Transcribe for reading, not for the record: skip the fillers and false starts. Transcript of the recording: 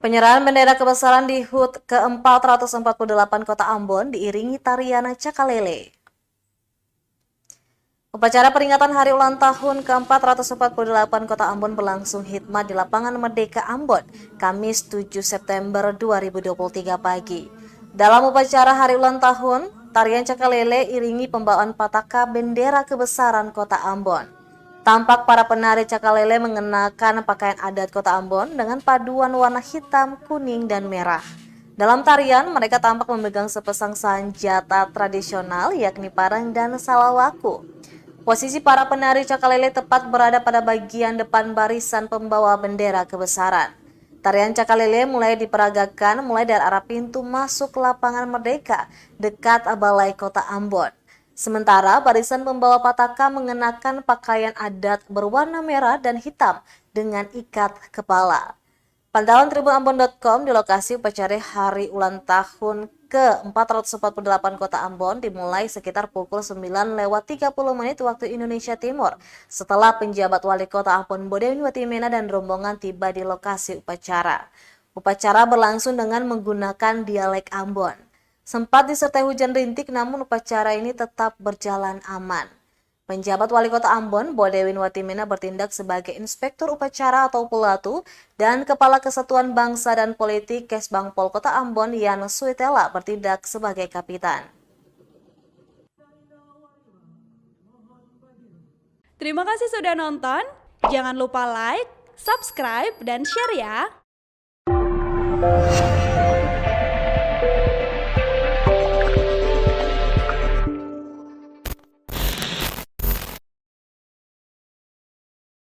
Penyerahan bendera kebesaran di HUT ke-448 Kota Ambon diiringi tarian Cakalele. Upacara peringatan hari ulang tahun ke-448 Kota Ambon berlangsung hikmat di Lapangan Merdeka Ambon, Kamis 7 September 2023 pagi. Dalam upacara hari ulang tahun, tarian Cakalele iringi pembawaan pataka bendera kebesaran Kota Ambon. Tampak para penari Cakalele mengenakan pakaian adat Kota Ambon dengan paduan warna hitam, kuning, dan merah. Dalam tarian, mereka tampak memegang sepasang senjata tradisional yakni parang dan salawaku. Posisi para penari Cakalele tepat berada pada bagian depan barisan pembawa bendera kebesaran. Tarian Cakalele mulai diperagakan mulai dari arah pintu masuk lapangan Merdeka dekat Balai Kota Ambon. Sementara barisan pembawa pataka mengenakan pakaian adat berwarna merah dan hitam dengan ikat kepala. Pantauan tribunambon.com di lokasi upacara hari ulang tahun ke-448 Kota Ambon dimulai sekitar pukul 9:30 waktu Indonesia Timur setelah penjabat wali kota Ambon Bodemin Watimena dan rombongan tiba di lokasi upacara. Upacara berlangsung dengan menggunakan dialek Ambon. Sempat disertai hujan rintik namun upacara ini tetap berjalan aman. Penjabat Wali Kota Ambon, Bodemin Watimena bertindak sebagai Inspektur Upacara atau Pulatu dan Kepala Kesatuan Bangsa dan Politik Kesbangpol Kota Ambon, Yan Suitela bertindak sebagai Kapitan. Terima kasih sudah nonton. Jangan lupa like, subscribe, dan share ya.